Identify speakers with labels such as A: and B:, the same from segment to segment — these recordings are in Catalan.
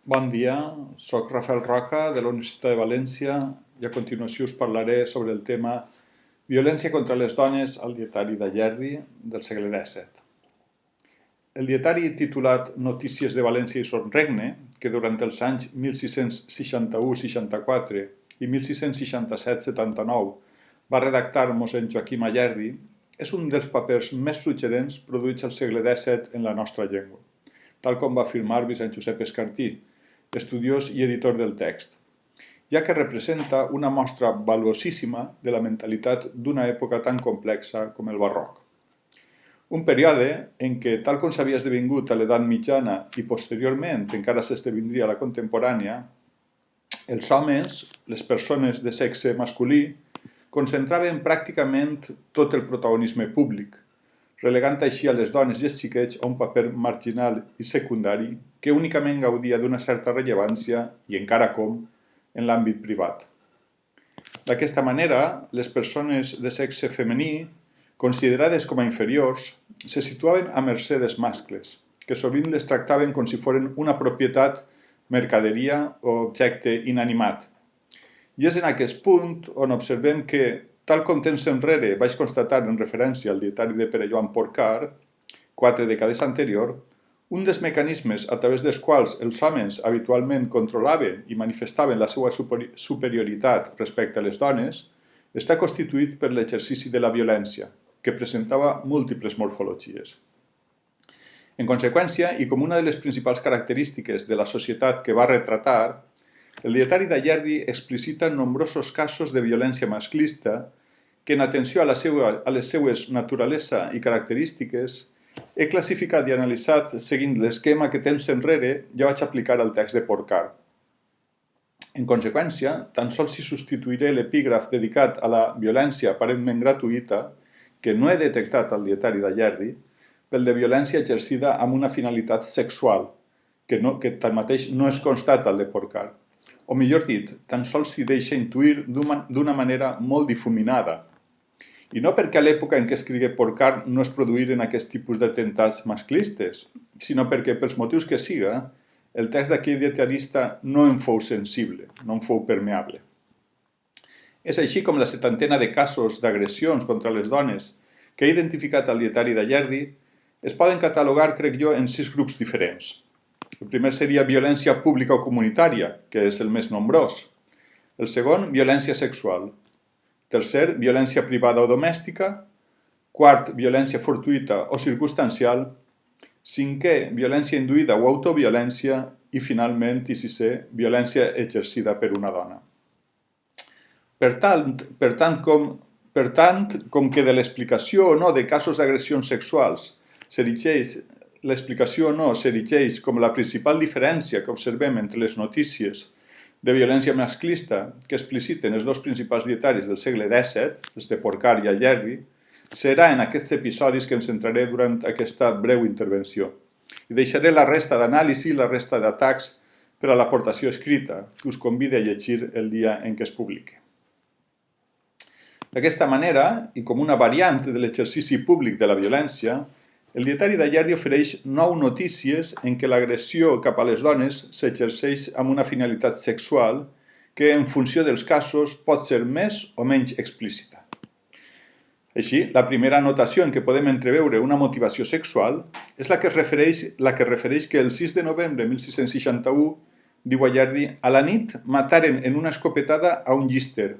A: Bon dia, soc Rafael Roca de la Universitat de València i a continuació us parlaré sobre el tema Violència contra les dones al dietari d'Algerdi del segle XVII. El dietari titulat Notícies de València i Son Regne, que durant els anys 1661-64 i 1667-79 va redactar mossèn Joaquim Algerdi, és un dels papers més suggerents produïts al segle XVII en la nostra llengua, tal com va afirmar Vicent Josep Escartí, estudiós i editor del text, ja que representa una mostra valuosíssima de la mentalitat d'una època tan complexa com el barroc. Un període en què, tal com s'havia esdevingut a l'edat mitjana i posteriorment encara s'esdevindria a la contemporània, els homes, les persones de sexe masculí, concentraven pràcticament tot el protagonisme públic, relegant així a les dones i els xiquets a un paper marginal i secundari que únicament gaudia d'una certa rellevància, i encara com, en l'àmbit privat. D'aquesta manera, les persones de sexe femení, considerades com a inferiors, se situaven a mercè dels mascles, que sovint les tractaven com si foren una propietat, mercaderia o objecte inanimat. I és en aquest punt on observem que, tal com temps enrere vaig constatar en referència al dietari de Pere Joan Porcar, 4 dècades anterior, un dels mecanismes a través dels quals els homes habitualment controlaven i manifestaven la seva superioritat respecte a les dones està constituït per l'exercici de la violència, que presentava múltiples morfologies. En conseqüència, i com una de les principals característiques de la societat que va retratar, el dietari d'Algerdi explicita nombrosos casos de violència masclista que, en atenció a les seues naturalesa i característiques, he classificat i analitzat seguint l'esquema que temps enrere ja vaig aplicar al text de Porcar. En conseqüència, tan sols hi substituiré l'epígraf dedicat a la violència aparentment gratuïta, que no he detectat al dietari d'Algerdi, pel de violència exercida amb una finalitat sexual, que tanmateix no es constata al de Porcar. O millor dit, tan sols s'hi deixa intuir d'una manera molt difuminada. I no perquè a l'època en què escrigué Porcar no es produïren aquest tipus d'atemptats masclistes, sinó perquè, pels motius que siga, el text d'aquell dietarista no en fou sensible, no en fou permeable. És així com la 70ena de casos d'agressions contra les dones que he identificat al dietari d'Algerdi es poden catalogar, crec jo, en 6 grups diferents. El primer seria violència pública o comunitària, que és el més nombrós. El segon, violència sexual. Tercer, violència privada o domèstica. Quart, violència fortuïta o circumstancial. Cinquè, violència induïda o autoviolència. I finalment, i sisè, violència exercida per una dona. Per tant, com que de l'explicació o no de casos d'agressions sexuals l'explicació o no s'erigeix com la principal diferència que observem entre les notícies de violència masclista que expliciten els dos principals dietaris del segle XVII, els de Porcar i Algerdi, serà en aquests episodis que em centraré durant aquesta breu intervenció. I deixaré la resta d'anàlisi i la resta d'atacs per a l'aportació escrita, que us convide a llegir el dia en què es publiqui. D'aquesta manera, i com una variant de l'exercici públic de la violència, el dietari d'Algerdi ofereix 9 notícies en què l'agressió cap a les dones s'exerceix amb una finalitat sexual que, en funció dels casos, pot ser més o menys explícita. Així, la primera anotació en què podem entreveure una motivació sexual és la que refereix que el 6 de novembre de 1661, diu Algerdi, a la nit mataren en una escopetada a un llister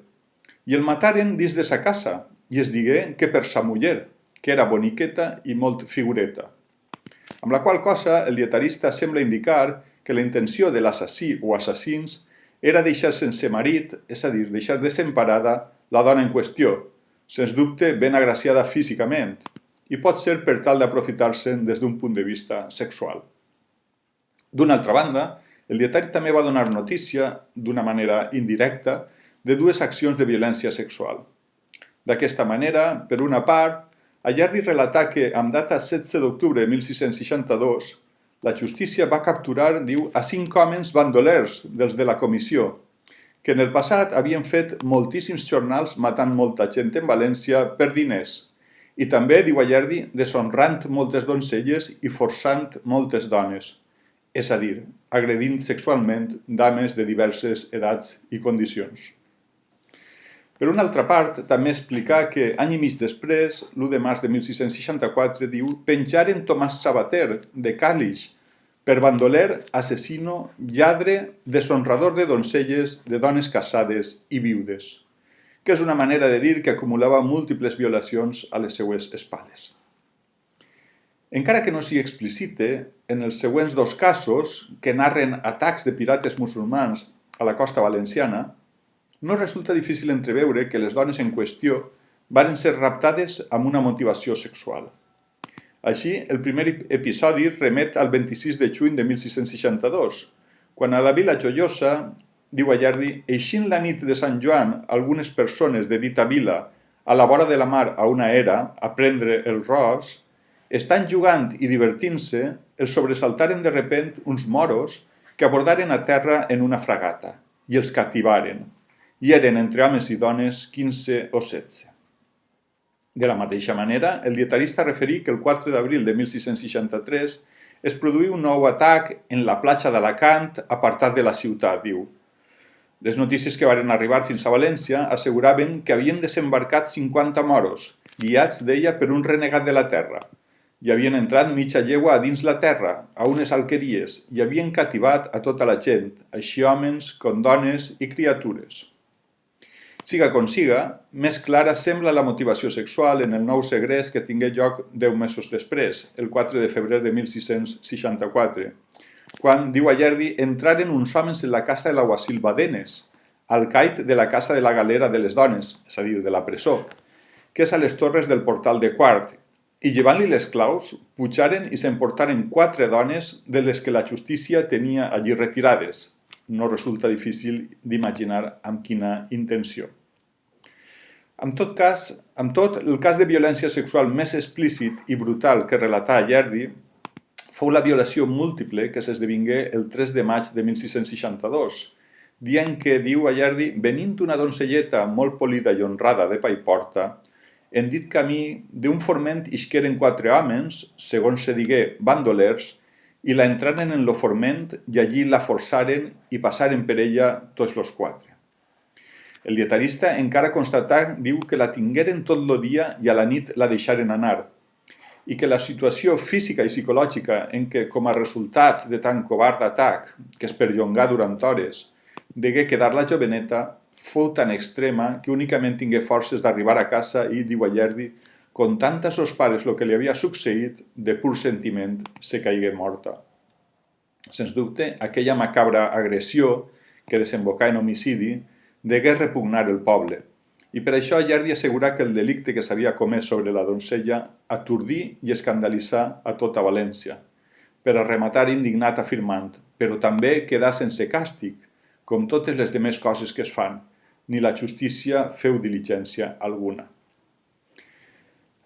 A: i el mataren dins de sa casa i es digué que per sa muller, que era boniqueta i molt figureta. Amb la qual cosa, el dietarista sembla indicar que la intenció de l'assassí o assassins era deixar sense marit, és a dir, deixar desemparada la dona en qüestió, sens dubte ben agraciada físicament, i pot ser per tal d'aprofitar-se'n des d'un punt de vista sexual. D'una altra banda, el dietari també va donar notícia, d'una manera indirecta, de 2 accions de violència sexual. D'aquesta manera, per una part, Algerdi relatà que, amb data 16 d'octubre de 1662, la justícia va capturar, diu, a 5 homes bandolers dels de la comissió, que en el passat havien fet moltíssims jornals matant molta gent en València per diners, i també, diu Algerdi, deshonrant moltes doncelles i forçant moltes dones, és a dir, agredint sexualment dames de diverses edats i condicions. Per una altra part, també explicar que, any i mig després, l'1 de març de 1664, diu «Penjaren Tomàs Sabater, de Càlig, per bandoler, assassino, lladre, deshonrador de doncelles, de dones casades i viudes», que és una manera de dir que acumulava múltiples violacions a les seues espales. Encara que no s'hi explicite, en els següents dos casos, que narren atacs de pirates musulmans a la costa valenciana, no resulta difícil entreveure que les dones en qüestió varen ser raptades amb una motivació sexual. Així, el primer episodi remet al 26 de juny de 1662, quan a la Vila Joiosa, diu Ayardi, eixint la nit de Sant Joan, algunes persones de dita vila, a la vora de la mar a una era, a prendre el ros, estan jugant i divertint-se, els sobresaltaren de repent uns moros que abordaren a terra en una fragata i els captivaren, i eren entre homes i dones 15 o 16. De la mateixa manera, el dietarista referí que el 4 d'abril de 1663 es produí un nou atac en la platja d'Alacant, apartat de la ciutat, diu. Les notícies que varen arribar fins a València asseguraven que havien desembarcat 50 moros, guiats d'ella per un renegat de la terra, i havien entrat mitja llegua a dins la terra, a unes alqueries, i havien cativat a tota la gent, així homes com dones i criatures. Siga com siga, més clara sembla la motivació sexual en el nou segrest que tingué lloc 10 mesos després, el 4 de febrer de 1664, quan, diu Ayardi, entraren uns homes en la casa de l'aguacil Badenes, al cait de la casa de la galera de les dones, és a dir, de la presó, que és a les torres del portal de Quart, i llevant-li les claus, pujaren i s'emportaren 4 dones de les que la justícia tenia allí retirades. No resulta difícil d'imaginar amb quina intenció. Amb tot, el cas de violència sexual més explícit i brutal que relatà Ayardi fou la violació múltiple que s'esdevingué el 3 de maig de 1662, dia en què, diu Ayardi, venint una doncelleta molt polida i honrada de Paiporta, en dit camí d'un forment isqueren 4 homes, segons se digué bandolers, i la entraren en lo forment i allí la forçaren i passaren per ella tots los 4. El dietarista encara constatà, diu, que la tingueren tot lo dia i a la nit la deixaren anar, i que la situació física i psicològica en què, com a resultat de tan covard atac, que es perllongà durant hores, degué quedar la joveneta, fou tan extrema que únicament tingué forces d'arribar a casa i, diu Ayardi, contant a sos pares el que li havia succeït, de pur sentiment se caigué morta. Sens dubte, aquella macabra agressió, que desembocà en homicidi, degué repugnar el poble, i per això Ayardi assegurà que el delicte que s'havia comès sobre la doncella atordí i escandalitzà a tota València, per a rematar indignat afirmant, però també quedà sense càstig, com totes les demés coses que es fan, ni la justícia feu diligència alguna.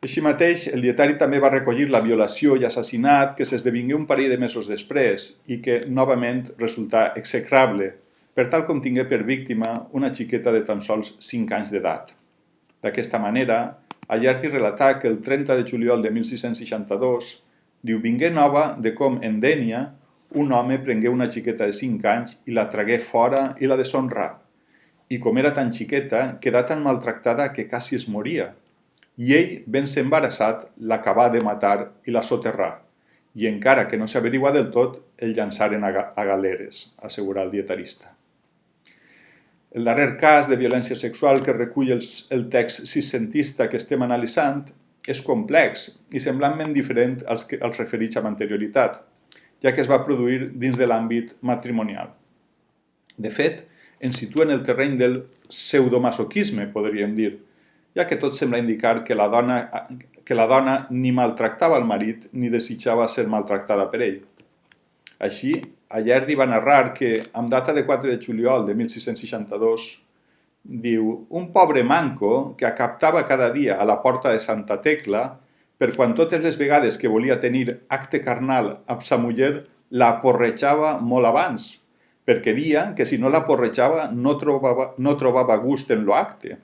A: Així mateix, el dietari també va recollir la violació i assassinat que s'esdevingué un parell de mesos després i que, novament, resultà execrable, per tal com tingué per víctima una xiqueta de tan sols 5 anys d'edat. D'aquesta manera, Ayardi relatà que el 30 de juliol de 1662 diu vingué nova de com en Dénia un home prengué una xiqueta de 5 anys i la tragué fora i la deshonrà. I com era tan xiqueta, quedà tan maltractada que quasi es moria. I ell, ben-se embarassat, l'acabà de matar i la soterrà, i encara que no s'averigua del tot, el llançaren a galeres, assegurà el dietarista. El darrer cas de violència sexual que recull el text siscentista que estem analitzant és complex i semblantment diferent als referits amb anterioritat, ja que es va produir dins de l'àmbit matrimonial. De fet, ens situa en el terreny del pseudomasoquisme, podríem dir, ja que tot sembla indicar que la dona ni maltractava el marit ni desitjava ser maltractada per ell. Així, Ayardi va narrar que, amb data de 4 de juliol de 1662, diu, un pobre manco que acaptava cada dia a la porta de Santa Tecla, per quan totes les vegades que volia tenir acte carnal amb sa muller, la porrejava molt abans, perquè dia que si no la porrejava no trobava gust en lo acte.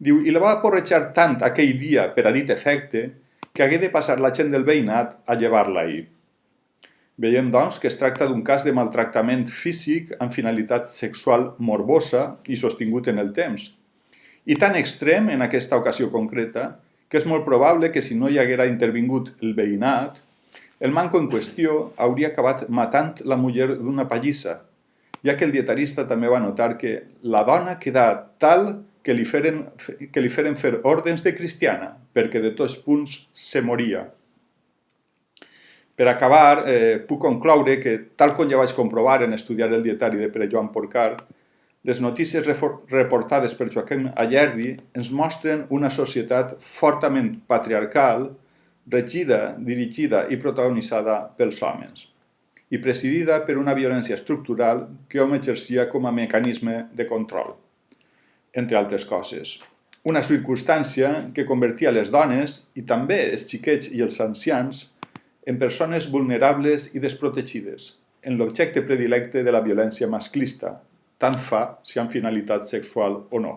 A: Diu, i la va porrejar tant aquell dia per a dit efecte que hagué de passar la gent del veïnat a llevar-la ahir. Veiem, doncs, que es tracta d'un cas de maltractament físic amb finalitat sexual morbosa i sostingut en el temps. I tan extrem en aquesta ocasió concreta que és molt probable que si no hi haguera intervingut el veïnat, el manco en qüestió hauria acabat matant la muller d'una pallissa, ja que el dietarista també va notar que la dona quedà tal que li feren fer ordens de cristiana, perquè de tots punts se moria. Per acabar, puc concloure que, tal com ja vaig comprovar en estudiar el dietari de Pere Joan Porcar, les notícies reportades per Joaquim Ayerdi ens mostren una societat fortament patriarcal, regida, dirigida i protagonitzada pels homes, i presidida per una violència estructural que hom exercia com a mecanisme de control, entre altres coses. Una circumstància que convertia les dones, i també els xiquets i els ancians, en persones vulnerables i desprotegides, en l'objecte predilecte de la violència masclista, tant fa si amb finalitat sexual o no.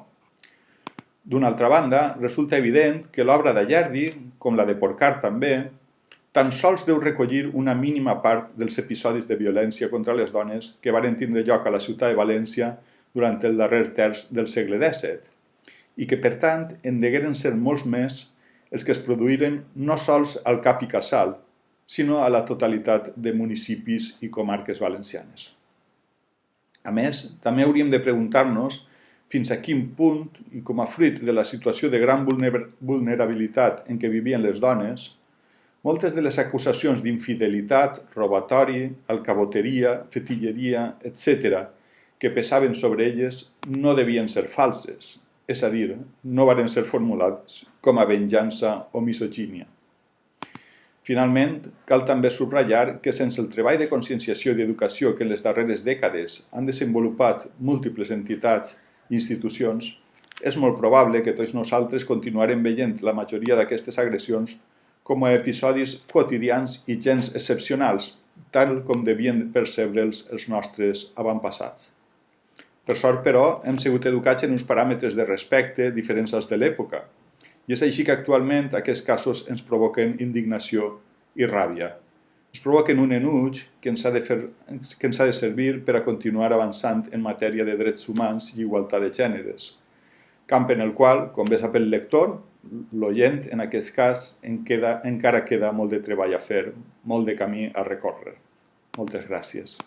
A: D'una altra banda, resulta evident que l'obra d'Ayerdi, com la de Porcar també, tan sols deu recollir una mínima part dels episodis de violència contra les dones que varen tindre lloc a la ciutat de València durant el darrer terç del segle XVII, i que, per tant, en degueren ser molts més els que es produïren no sols al Cap i Casal, sinó a la totalitat de municipis i comarques valencianes. A més, també hauríem de preguntar-nos fins a quin punt, i com a fruit de la situació de gran vulnerabilitat en què vivien les dones, moltes de les acusacions d'infidelitat, robatori, alcaboteria, fetilleria, etc., que pesaven sobre elles no devien ser falses, és a dir, no varen ser formulats com a venjança o misogínia. Finalment, cal també subratllar que sense el treball de conscienciació i d'educació que en les darreres dècades han desenvolupat múltiples entitats i institucions, és molt probable que tots nosaltres continuarem veient la majoria d'aquestes agressions com a episodis quotidians i gens excepcionals, tal com devien percebre'ls els nostres avantpassats. Per sort, però, hem sigut educats en uns paràmetres de respecte diferents als de l'època, i és així que actualment aquests casos ens provoquen indignació i ràbia. Ens provoquen un enuig que ens ha de servir per a continuar avançant en matèria de drets humans i igualtat de gèneres, camp en el qual, com bé sap el lector, l'oient en aquest cas encara queda molt de treball a fer, molt de camí a recórrer. Moltes gràcies.